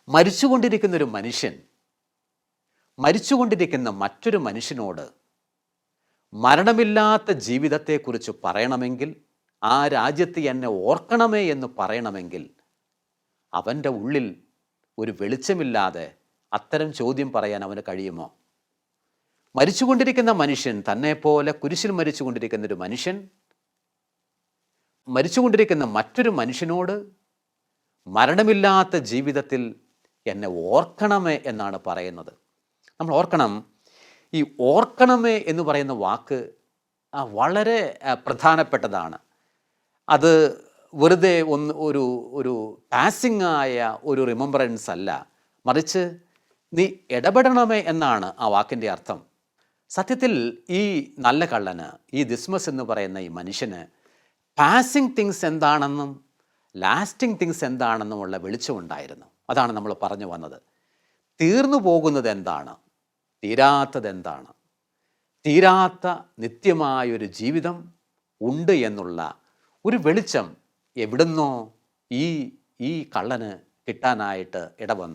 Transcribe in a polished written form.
മരിച്ചുകൊണ്ടിരിക്കുന്ന ഒരു മനുഷ്യൻ മരിച്ചുകൊണ്ടിരിക്കുന്ന മറ്റൊരു മനുഷ്യനോട് മരണമില്ലാത്ത ജീവിതത്തെക്കുറിച്ച് പറയണമെങ്കിൽ, ആ രാജ്യത്ത് എന്നെ ഓർക്കണമേ എന്ന് പറയണമെങ്കിൽ, അവൻ്റെ ഉള്ളിൽ ഒരു വെളിച്ചമില്ലാതെ അത്തരം ചോദ്യം പറയാൻ അവന് കഴിയുമോ? മരിച്ചുകൊണ്ടിരിക്കുന്ന മനുഷ്യൻ, തന്നെപ്പോലെ കുരിശിൽ മരിച്ചുകൊണ്ടിരിക്കുന്ന ഒരു മനുഷ്യൻ മരിച്ചുകൊണ്ടിരിക്കുന്ന മറ്റൊരു മനുഷ്യനോട് മരണമില്ലാത്ത ജീവിതത്തിൽ എന്നെ ഓർക്കണമേ എന്നാണ് പറയുന്നത്. നമ്മൾ ഓർക്കണം, ഈ ഓർക്കണമേ എന്ന് പറയുന്ന വാക്ക് വളരെ പ്രധാനപ്പെട്ടതാണ്. അത് വെറുതെ ഒരു ഒരു പാസിംഗ് ആയ ഒരു റിമംബറൻസ് അല്ല, മറിച്ച് നീ ഇടപെടണമേ എന്നാണ് ആ വാക്കിൻ്റെ അർത്ഥം. സത്യത്തിൽ ഈ നല്ല കള്ളന്, ഈ ദിസ്മസ് എന്ന് പറയുന്ന ഈ മനുഷ്യന് പാസിംഗ് തിങ്സ് എന്താണെന്നും ലാസ്റ്റിംഗ് തിങ്സ് എന്താണെന്നുമുള്ള വെളിച്ചമുണ്ടായിരുന്നു. അതാണ് നമ്മൾ പറഞ്ഞു വന്നത്. തീർന്നു പോകുന്നത് എന്താണ്, തീരാത്തത് എന്താണ്, തീരാത്ത നിത്യമായൊരു ജീവിതം ഉണ്ട് എന്നുള്ള ഒരു വെളിച്ചം എവിടുന്നോ ഈ കള്ളന് കിട്ടാനായിട്ട് ഇടവന്നു.